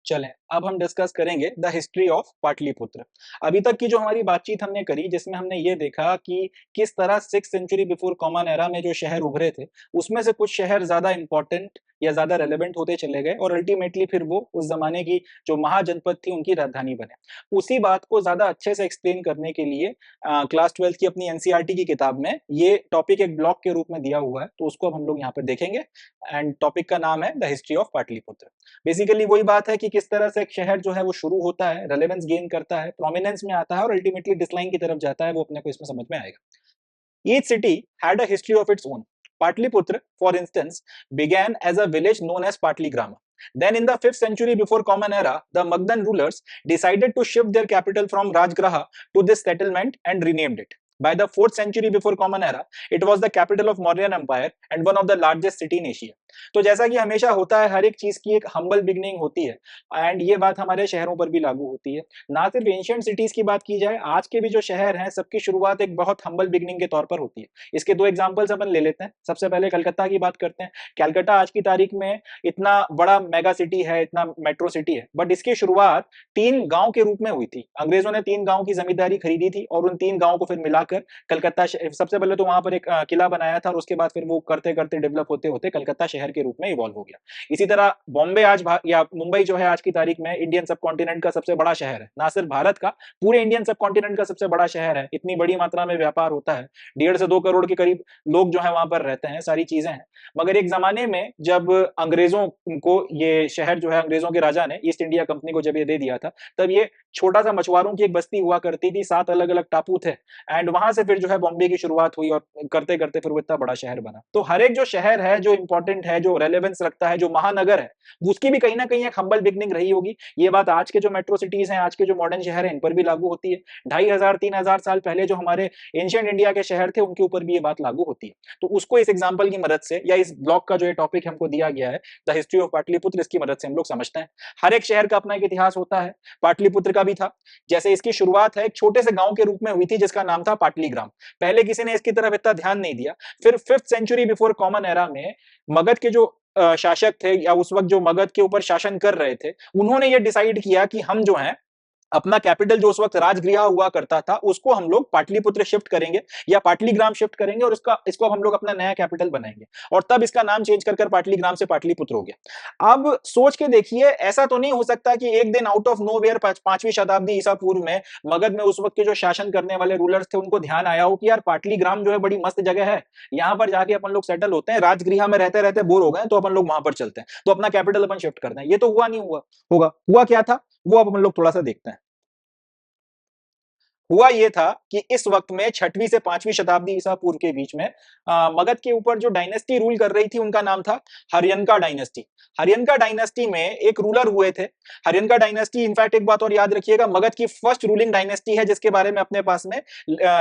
चलें अब हम डिस्कस करेंगे द हिस्ट्री ऑफ पाटलिपुत्र। अभी तक की जो हमारी बातचीत हमने करी जिसमें हमने ये देखा कि किस तरह 6th century before common era में जो शहर उभरे थे उसमें से कुछ शहर ज्यादा इंपॉर्टेंट या ज्यादा रेलेवेंट होते चले गए और अल्टीमेटली फिर वो उस जमाने की जो महाजनपद थी उनकी राजधानी बने। उसी बात को ज्यादा अच्छे से एक्सप्लेन करने के लिए क्लास 12th की अपनी एनसीईआरटी की किताब में ये टॉपिक एक ब्लॉक के रूप में दिया हुआ है, तो उसको अब हम लोग यहाँ पर देखेंगे। एंड टॉपिक का नाम है the history of Pataliputra. Basically वही बात है कि किस तरह से एक शहर जो है वो शुरू होता है, रेलेवेंस गेन करता है, प्रोमिनेंस में आता है और अल्टीमेटली डिक्लाइन की तरफ जाता है, वो अपने को इसमें समझ में आएगा। Each city had a history of its own. Patliputra, for instance, began as a village known as Patligrama. Then in the 5th century before Common Era, the Magadhan rulers decided to shift their capital from Rajgraha to this settlement and renamed it. By the 4th century before Common Era, it was the capital of Mauryan Empire and one of the largest city in Asia. तो जैसा कि हमेशा होता है, हर एक चीज की एक हम्बल बिगनिंग होती है एंड ये बात हमारे शहरों पर भी लागू होती है। ना सिर्फ एंशिएंट सिटीज की बात की जाए, आज के भी जो शहर हैं सबकी शुरुआत एक बहुत हम्बल बिगनिंग के तौर पर होती है। इसके दो एग्जांपल्स अपन ले लेते हैं। सबसे पहले कलकत्ता की बात करते हैं। कलकत्ता आज की तारीख में इतना बड़ा मेगा सिटी है, इतना मेट्रो सिटी है, बट इसकी शुरुआत 3 गांव के रूप में हुई थी। अंग्रेजों ने 3 गांव की जमींदारी खरीदी थी और उन 3 गांवों को फिर मिलाकर कलकत्ता सबसे पहले तो वहां पर एक किला बनाया था और उसके बाद फिर वो करते करते डेवलप होते होते कलकत्ता शहर के रूप में इवॉल्व हो गया। इसी तरह बॉम्बे आज या मुंबई जो है आज की तारीख में इंडियन सब कॉन्टिनेंट का सबसे बड़ा शहर है। ना सिर्फ भारत का, पूरे इंडियन सब कॉन्टिनेंट का सबसे बड़ा शहर है। इतनी बड़ी मात्रा में व्यापार होता है, 1.5 से 2 करोड़ के करीब लोग जो है वहां पर रहते हैं, सारी चीजें हैं। मगर एक जमाने में जब अंग्रेजों को ये शहर जो है, अंग्रेजों के राजा ने ईस्ट इंडिया कंपनी को जब ये दे दिया था, तब ये छोटा सा मछुआरों की एक बस्ती हुआ करती थी। 7 अलग अलग टापू थे एंड वहां से फिर जो है बॉम्बे की शुरुआत हुई और करते करते फिर वो इतना बड़ा शहर बना। तो हर एक जो शहर है, जो इंपॉर्टेंट है, जो रेलेवेंस रखता है, जो महानगर है, उसकी भी कहीं ना कहीं एक हम्बल बिगनिंग रही होगी। ये बात आज के जो मेट्रो सिटीज हैं, आज के जो मॉडर्न शहर हैं, इन पर भी लागू होती है। 2500-3000 साल पहले जो हमारे एंशिएंट इंडिया के शहर थे, उनके ऊपर भी ये बात लागू होती है। तो उसको इस एग्जाम्पल की मदद से या इस ब्लॉक का जो टॉपिक हमको दिया गया है, द हिस्ट्री ऑफ पाटलिपुत्र, इसकी मदद से हम लोग समझते हैं। हर एक शहर का अपना एक इतिहास होता है। पाटलिपुत्र का भी था। जैसे इसकी शुरुआत है एक छोटे से गांव के रूप में हुई थी जिसका नाम था पाटलीग्राम। पहले किसी ने इसकी तरफ इतना ध्यान नहीं दिया। फिर 5th century before common era में मगध के जो शासक थे या उस वक्त जो मगध के ऊपर शासन कर रहे थे, उन्होंने ये डिसाइड किया कि हम जो है अपना कैपिटल जो उस वक्त राजगृह हुआ करता था उसको हम लोग पाटलिपुत्र शिफ्ट करेंगे या पाटलीग्राम शिफ्ट करेंगे और इसको अब हम लोग अपना नया कैपिटल बनाएंगे। और तब इसका नाम चेंज कर पाटलीग्राम से पाटलिपुत्र हो गया। अब सोच के देखिए, ऐसा तो नहीं हो सकता कि एक दिन आउट ऑफ नोवेयर 5वीं शताब्दी ईसा पूर्व में मगध में उस वक्त के जो शासन करने वाले रूलर्स थे उनको ध्यान आया हो कि यार पाटलीग्राम जो है बड़ी मस्त जगह है, यहां पर जाके अपन लोग सेटल होते हैं, राजगृह में रहते रहते बोर हो गए तो अपन लोग वहां पर चलते हैं, तो अपना कैपिटल अपन शिफ्ट करते हैं। ये तो हुआ नहीं, होगा हुआ क्या था वो अब अपन लोग थोड़ा सा देखते हैं। हुआ यह था कि इस वक्त में 6वीं से 5वीं शताब्दी ईसा पूर्व के बीच में मगध के ऊपर जो डायनेस्टी रूल कर रही थी उनका नाम था हरियनका डायनेस्टी। हरियनका डायनेस्टी में एक रूलर हुए थे। हरियनका डायनेस्टी, इनफैक्ट एक बात और याद रखिएगा, मगध की फर्स्ट रूलिंग डायनेस्टी है जिसके बारे में अपने पास में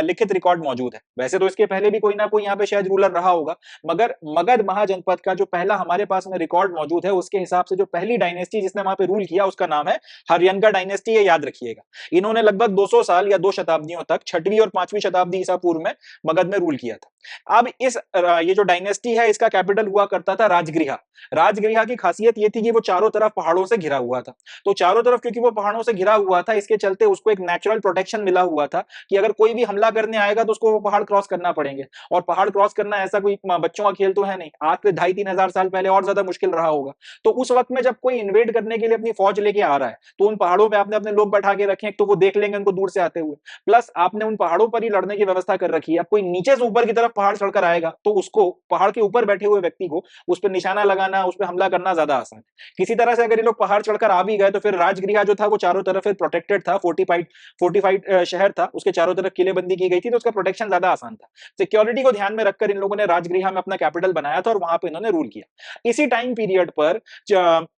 लिखित रिकॉर्ड मौजूद है। वैसे तो इसके पहले भी कोई ना कोई यहाँ पे शायद रूलर रहा होगा, मगर मगध महाजनपद का जो पहला हमारे पास में रिकॉर्ड मौजूद है उसके हिसाब से जो पहली डायनेस्टी जिसने वहां पे रूल किया उसका नाम है हरियनका डायनेस्टी। ये याद रखिएगा। इन्होंने लगभग 200 साल या 2 शताब्दियों तक 6वीं और 5वीं शताब्दी ईसा पूर्व में मगध में रूल किया था। अब ये जो डायनेस्टी है इसका कैपिटल हुआ करता था राजगृह। राजगृह की खासियत ये थी कि वो चारों तरफ पहाड़ों से घिरा हुआ था। तो चारों तरफ क्योंकि वो पहाड़ों से घिरा हुआ था, इसके चलते उसको एक नेचुरल प्रोटेक्शन मिला हुआ था कि अगर कोई भी हमला करने आएगा तो उसको वो पहाड़ क्रॉस करना पड़ेंगे। और पहाड़ क्रॉस करना ऐसा कोई बच्चों का खेल तो है नहीं। आज से 2,500-3,000 साल पहले और ज्यादा मुश्किल रहा होगा। तो उस वक्त में जब कोई इन्वेड करने के लिए अपनी फौज लेके आ रहा है तो उन पहाड़ों पर आपने अपने लोग बैठा के रखे, तो वो देख लेंगे उनको दूर से आते हुए, प्लस आपने उन पहाड़ों पर ही लड़ने की व्यवस्था कर रखी है। अब कोई नीचे से ऊपर की तरफ पहाड़ चढ़कर आएगा तो उसको, पहाड़ के ऊपर बैठे हुए व्यक्ति को, उस पर निशाना लगाना, उस पर हमला करना ज्यादा आसान है। किसी तरह से अगर ये लोग पहाड़ चढ़कर आ भी गए तो फिर राजगृह जो था वो चारों तरफ प्रोटेक्टेड था, फोर्टिफाइड शहर था, उसके चारों तरफ किलेबंदी की गई थी, तो उसका प्रोटेक्शन ज्यादा आसान था। सिक्योरिटी को ध्यान में रखकर इन लोगों ने राजगृह में अपना कैपिटल बनाया था और वहां पर इन्होंने रूल किया। इसी टाइम पीरियड पर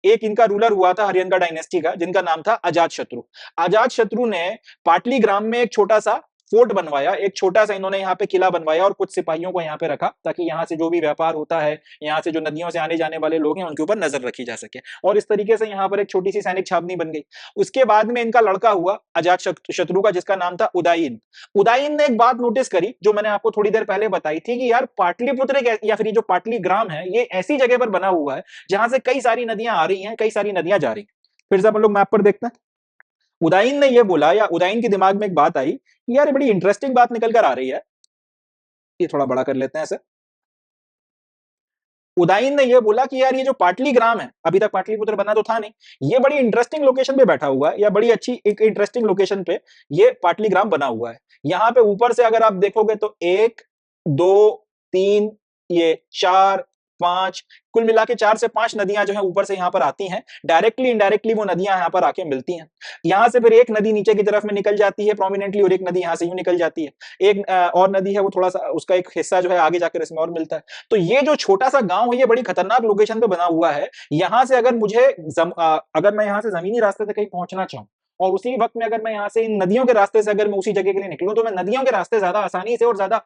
एक इनका रूलर हुआ था हरियनका डायनेस्टी का, जिनका नाम था अजातशत्रु। अजातशत्रु ने पाटलीग्राम में एक छोटा सा फोर्ट बनवाया, एक छोटा सा इन्होंने यहाँ पे किला बनवाया और कुछ सिपाहियों को यहाँ पे रखा ताकि यहाँ से जो भी व्यापार होता है, यहाँ से जो नदियों से आने जाने वाले लोग हैं, उनके ऊपर नजर रखी जा सके। और इस तरीके से यहाँ पर एक छोटी सी सैनिक छावनी बन गई। उसके बाद में इनका लड़का हुआ अजात शत्रु का, जिसका नाम था उदयन। उदयन ने एक बात नोटिस करी जो मैंने आपको थोड़ी देर पहले बताई थी कि यार पाटलिपुत्र या फिर जो पाटली ग्राम है ये ऐसी जगह पर बना हुआ है जहां से कई सारी नदियां आ रही हैं, कई सारी नदियां जा रही हैं। फिर से अपन लोग मैप पर देखते हैं। उदाइन ने ये बोला, या उदाइन के दिमाग में एक बात आई कि यार ये बड़ी इंटरेस्टिंग बात निकल कर आ रही है। ये थोड़ा बड़ा कर लेते हैं ऐसे। उदाइन ने ये बोला कि यार ये जो पाटलीग्राम है, अभी तक पाटलिपुत्र बना तो था नहीं, ये बड़ी इंटरेस्टिंग लोकेशन पे बैठा हुआ है, या बड़ी अच्छी एक इंटरेस्टिंग लोकेशन पे ये पाटलीग्राम बना हुआ है। यहाँ पे ऊपर से अगर आप देखोगे तो 1 2 3 ये 4 5, कुल मिला के 4 से 5 नदियां जो है ऊपर से यहाँ पर आती हैं। डायरेक्टली इनडायरेक्टली वो नदियां यहाँ पर आके मिलती हैं। यहाँ से फिर एक नदी नीचे की तरफ में निकल जाती है प्रोमिनेंटली, और एक नदी यहाँ से यूं निकल जाती है। एक और नदी है, वो थोड़ा सा उसका एक हिस्सा जो है आगे जाकर इसमें और मिलता है। तो ये जो छोटा सा गांव है, ये बड़ी खतरनाक लोकेशन पे बना हुआ है। यहां से अगर मुझे अगर मैं यहाँ से जमीनी रास्ते से कहीं पहुंचना चाहूँ, और उसी वक्त में अगर मैं यहाँ से इन नदियों के रास्ते से अगर मैं उसी जगह के लिए निकलूं, तो मैं नदियों के रास्ते ज्यादा आसानी से और ज्यादा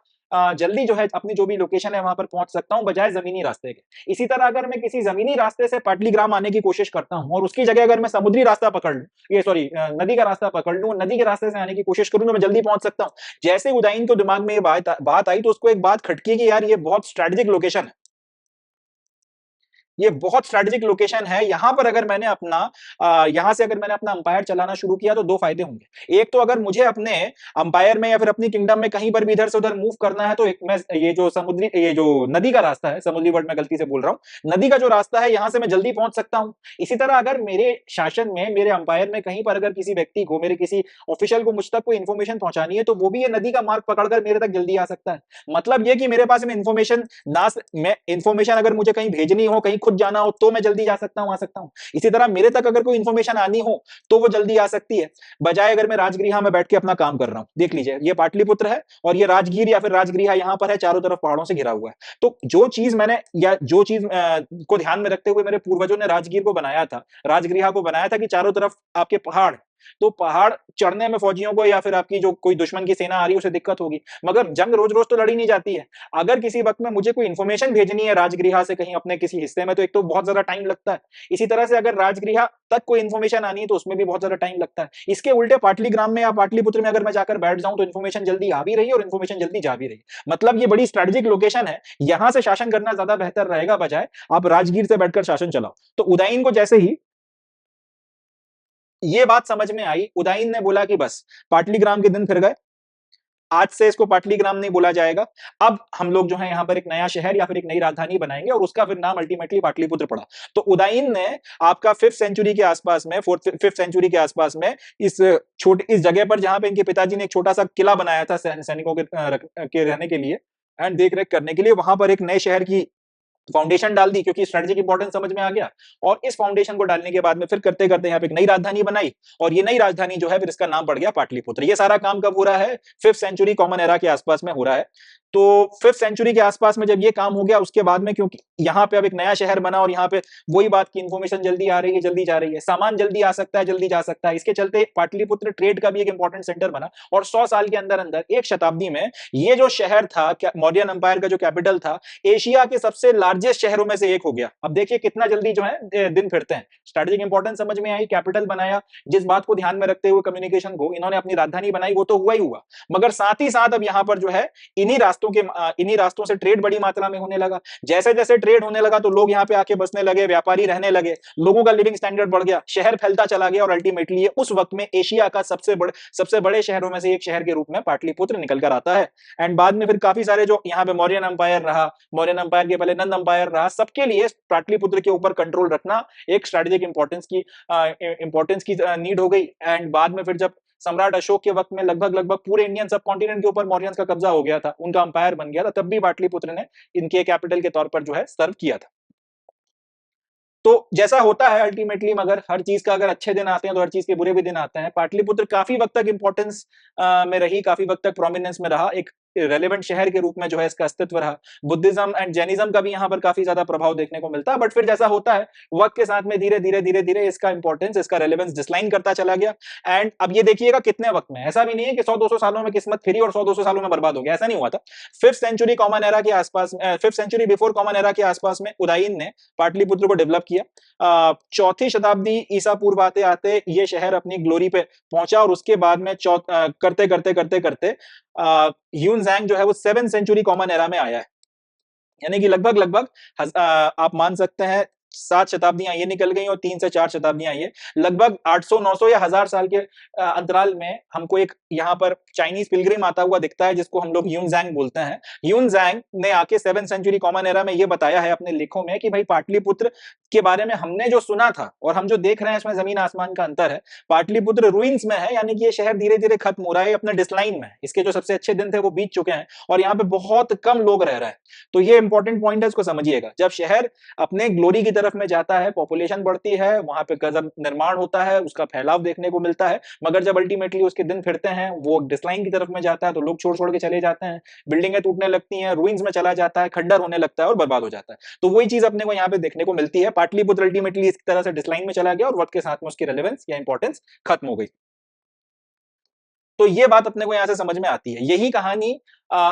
जल्दी जो है अपनी जो भी लोकेशन है वहां पर पहुंच सकता हूं, बजाय जमीनी रास्ते के। इसी तरह अगर मैं किसी जमीनी रास्ते से पाटलीग्राम आने की कोशिश करता हूं, और उसकी जगह अगर मैं समुद्री रास्ता पकड़ लूं, ये सॉरी नदी का रास्ता पकड़ लूं, नदी के रास्ते से आने की कोशिश करूं, तो मैं जल्दी पहुंच सकता हूं। जैसे उदाइन को दिमाग में ये बात आई, तो उसको एक बात खटकी कि यार ये बहुत स्ट्रेटेजिक लोकेशन है, ये बहुत स्ट्रेटेजिक लोकेशन है। यहां पर अगर मैंने अपना यहां से अगर मैंने अपना अंपायर चलाना शुरू किया, तो दो फायदे होंगे। एक तो अगर मुझे अपने अंपायर में या फिर अपनी किंगडम में कहीं पर भी इधर से उधर मूव करना है, तो एक मैं ये जो नदी का रास्ता है, समुद्री वर्ड में गलती से बोल रहा हूं, नदी का जो रास्ता है, यहां से मैं जल्दी पहुंच सकता हूं। इसी तरह अगर मेरे शासन में, मेरे अंपायर में कहीं पर अगर किसी व्यक्ति को, मेरे किसी ऑफिशियल को मुझ तक कोई इन्फॉर्मेशन पहुंचानी है, तो वो भी ये नदी का मार्ग पकड़कर मेरे तक जल्दी आ सकता है। मतलब ये कि मेरे पास में इन्फॉर्मेशन ना, मैं इन्फॉर्मेशन अगर मुझे कहीं भेजनी हो, कहीं खुद जाना हो, तो मैं जल्दी जा सकता हूं, आ सकता हूं। इसी तरह मेरे तक अगर कोई इन्फॉर्मेशन आनी हो, तो वो जल्दी आ सकती है, बजाय अगर मैं राजगृह में बैठ के अपना काम कर रहा हूं। देख लीजिए, ये पाटलिपुत्र है और ये राजगीर या फिर राजगृह यहां पर है, चारों तरफ पहाड़ों से घिरा हुआ है। तो जो चीज मैंने, या जो चीज को ध्यान में रखते हुए मेरे पूर्वजों ने राजगीर को बनाया था, राजगृह को बनाया था, कि चारों तरफ आपके पहाड़, तो पहाड़ चढ़ने में फौजियों को, या फिर आपकी जो कोई दुश्मन की सेना आ रही है उसे दिक्कत होगी। मगर जंग रोज रोज तो लड़ी नहीं जाती है। अगर किसी वक्त में मुझे कोई इंफॉर्मेशन भेजनी है राजगृह से कहीं अपने किसी हिस्से में, तो एक तो बहुत ज्यादा टाइम लगता है। इसी तरह से अगर राजगृह तक कोई इन्फॉर्मेशन आनी है, तो उसमें भी बहुत ज्यादा टाइम लगता है। इसके उल्टे पाटलीग्राम में या पाटलिपुत्र में अगर मैं जाकर बैठ जाऊं, तो इन्फॉर्मेशन जल्दी आ भी रही है और इन्फॉर्मेशन जल्दी जा भी रही है। मतलब ये बड़ी स्ट्रेटेजिक लोकेशन है। यहां से शासन करना ज्यादा बेहतर रहेगा, बजाय आप राजगीर से बैठकर शासन चलाओ। तो उदयन को जैसे ही ये बात समझ में आई, उदयन ने बोला कि बस पाटलीग्राम के दिन फिर गए, आज से इसको पाटलीग्राम नहीं बोला जाएगा। अब हम लोग जो है यहाँ पर एक नया शहर या फिर एक नई राजधानी बनाएंगे, और उसका फिर नाम अल्टीमेटली पाटलिपुत्र पड़ा। तो उदयन ने आपका 5th सेंचुरी के आसपास में, 5th सेंचुरी के आसपास में, इस जगह पर जहां पे इनके पिताजी ने एक छोटा सा किला बनाया था सैनिकों के रहने के लिए एंड देख रेख करने के लिए, वहां पर एक नए शहर की फाउंडेशन डाल दी, क्योंकि स्ट्रेटेजिक इंपॉर्टेंस समझ में आ गया। और इस फाउंडेशन को डालने के बाद में फिर करते करते यहाँ पे एक नई राजधानी बनाई, और ये नई राजधानी जो है फिर इसका नाम पड़ गया पाटलिपुत्र। ये सारा काम कब हो रहा है? 5th सेंचुरी कॉमन एरा के आसपास में हो रहा है। तो 5th सेंचुरी के आसपास में जब ये काम हो गया, उसके बाद में क्योंकि यहाँ पे अब एक नया शहर बना, और यहाँ पे वही बात की इन्फॉर्मेशन जल्दी आ रही है, जल्दी जा रही है, सामान जल्दी आ सकता है, जल्दी जा सकता है, इसके चलते पाटलिपुत्र ट्रेड का भी एक इंपॉर्टेंट सेंटर बना। और 100 साल के अंदर अंदर, एक शताब्दी में, ये जो शहर था, मौर्यन अंपायर का जो कैपिटल था, एशिया के सबसे लार्जेस्ट शहरों में से एक हो गया। अब देखिए कितना जल्दी जो है दिन फिरते हैं। स्ट्रेटेजिक इंपॉर्टेंस समझ में आई, कैपिटल बनाया, जिस बात को ध्यान में रखते हुए कम्युनिकेशन को इन्होंने अपनी राजधानी बनाई, वो तो हुआ ही हुआ, मगर साथ ही साथ अब यहाँ पर जो है इन्हीं रास्तों से ट्रेड बड़ी मात्रा में होने लगा। जैसे जैसे ट्रेड होने लगा, तो लोग यहाँ पे आके बसने लगे, व्यापारी रहने लगे, लोगों का लिविंग स्टैंडर्ड बढ़ गया, शहर फैलता चला गया, और अल्टीमेटली उस वक्त में एशिया का सबसे बड़े शहरों में से एक शहर के रूप में पाटलिपुत्र निकल कर आता है। एंड बाद में फिर काफी सारे जो यहाँ पे मौर्यन अंपायर रहा, मौर्यन अंपायर के पहले नंद अंपायर रहा, सबके लिए पाटलिपुत्र के ऊपर कंट्रोल रखना एक स्ट्रेटेजिक इंपॉर्टेंस की नीड हो गई। एंड बाद में फिर जब सम्राट अशोक के वक्त में लगभग पूरे इंडियन सब कॉन्टिनेंट के ऊपर मौर्यंस का कब्जा हो गया था, उनका अंपायर बन गया था, तब भी पाटलिपुत्र ने इनके कैपिटल के तौर पर जो है सर्व किया था। तो जैसा होता है अल्टीमेटली, मगर हर चीज का अगर अच्छे दिन आते हैं, तो हर चीज के बुरे भी दिन आते हैं। पाटलिपुत्र काफी वक्त तक इंपॉर्टेंस में रही, काफी वक्त तक प्रोमिनेंस में रहा, एक रेलेवेंट शहर के रूप में जो है इसका अस्तित्व रहा। बुद्धिज्म एंड जैनिज्म का भी यहाँ पर काफी ज्यादा प्रभाव देखने को मिलता है, बट फिर जैसा होता है वक्त के साथ में धीरे धीरे धीरे धीरे इसका इंपॉर्टेंस, इसका रेलेवेंस डिक्लाइन करता चला गया। एंड अब ये देखिएगा कितने वक्त में, ऐसा भी नहीं है कि 100-200 सालों में किस्मत फिरी और 100-200 सालों में बर्बाद हो गया, ऐसा नहीं हुआ था। 5th सेंचुरी कॉमन एरा के आसपास, 5th century before common era के आसपास में उदयन ने पाटलिपुत्र को डेवलप किया। 4th शताब्दी ईसा पूर्व आते आते ये शहर अपनी ग्लोरी पे पहुंचा, और उसके बाद में करते करते करते करते ह्यूनजैंग जो है वो 7th सेंचुरी कॉमन एरा में आया है। यानी कि लगभग लगभग आप मान सकते हैं 7 शताब्दियां ये निकल गई और 3 से 4 शताब्दियां ये, लगभग 800 900 या 1000 साल के अंतराल में हमको एक यहाँ पर चाइनीज पिलग्रिम आता हुआ दिखता है जिसको हम लोग ह्यूनजैंग बोलते हैं। ह्यूनजैंग ने आके 7th सेंचुरी कॉमन एरा में ये बताया है अपने लेखों में कि भाई पाटलिपुत्र के बारे में हमने जो सुना था और हम जो देख रहे हैं इसमें जमीन आसमान का अंतर है। पाटलिपुत्र रूइंस में है, यानी कि ये शहर धीरे धीरे खत्म हो रहा है, अपने डिस्लाइन में है, इसके जो सबसे अच्छे दिन थे वो बीत चुके हैं और यहाँ पे बहुत कम लोग रह रहे हैं। तो ये इंपॉर्टेंट पॉइंट है, इसको समझिएगा। जब शहर अपने ग्लोरी की तरफ में जाता है, पॉपुलेशन बढ़ती है, वहां पे गजब निर्माण होता है, उसका फैलाव देखने को मिलता है, मगर जब अल्टीमेटली उसके दिन फिरते हैं, वो डिस्लाइन की तरफ में जाता है, तो लोग छोड़ छोड़ के चले जाते हैं, बिल्डिंगें टूटने लगती हैं, रूइंस में चला जाता है, खंडर होने लगता है और बर्बाद हो जाता है। तो वही चीज अपने को यहाँ पे देखने को मिलती है। पाटलिपुत्र अल्टीमेटली इस तरह से डिस्लाइन में चला गया और वक्त के साथ में उसकी रेलेवेंस या इंपॉर्टेंस खत्म हो गई। तो ये बात अपने को यहां से समझ में आती है। यही कहानी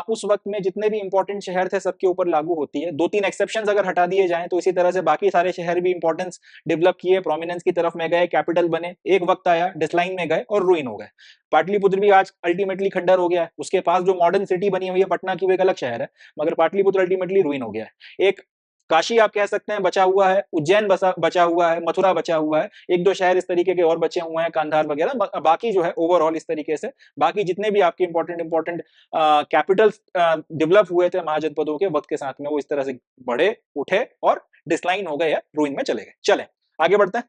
उस वक्त में जितने भी इंपॉर्टेंट शहर थे सबके ऊपर लागू होती है। 2-3 एक्सेप्शंस अगर हटा दिए जाएं तो इसी तरह से बाकी सारे शहर भी इंपॉर्टेंस डेवलप किए, प्रोमिनेंस की तरफ में गए, कैपिटल बने। एक वक्त आया डिस्लाइन में गए और रुइन हो गए। पाटलिपुत्र भी आज अल्टीमेटली खंडर हो गया है। उसके पास जो मॉडर्न सिटी बनी हुई है पटना की, वो एक अलग शहर है, मगर पाटलिपुत्र अल्टीमेटली रुइन हो गया है। एक काशी आप कह सकते हैं बचा हुआ है, उज्जैन बचा हुआ है, मथुरा बचा हुआ है, एक दो शहर इस तरीके के और बचे हुए हैं, कांधार वगैरह। बाकी जो है ओवरऑल इस तरीके से बाकी जितने भी आपके इंपॉर्टेंट कैपिटल्स डेवलप हुए थे महाजनपदों के, वक्त के साथ में वो इस तरह से बढ़े, उठे और डिस्लाइन हो गए या रूइन में चले गए। चले आगे बढ़ते हैं।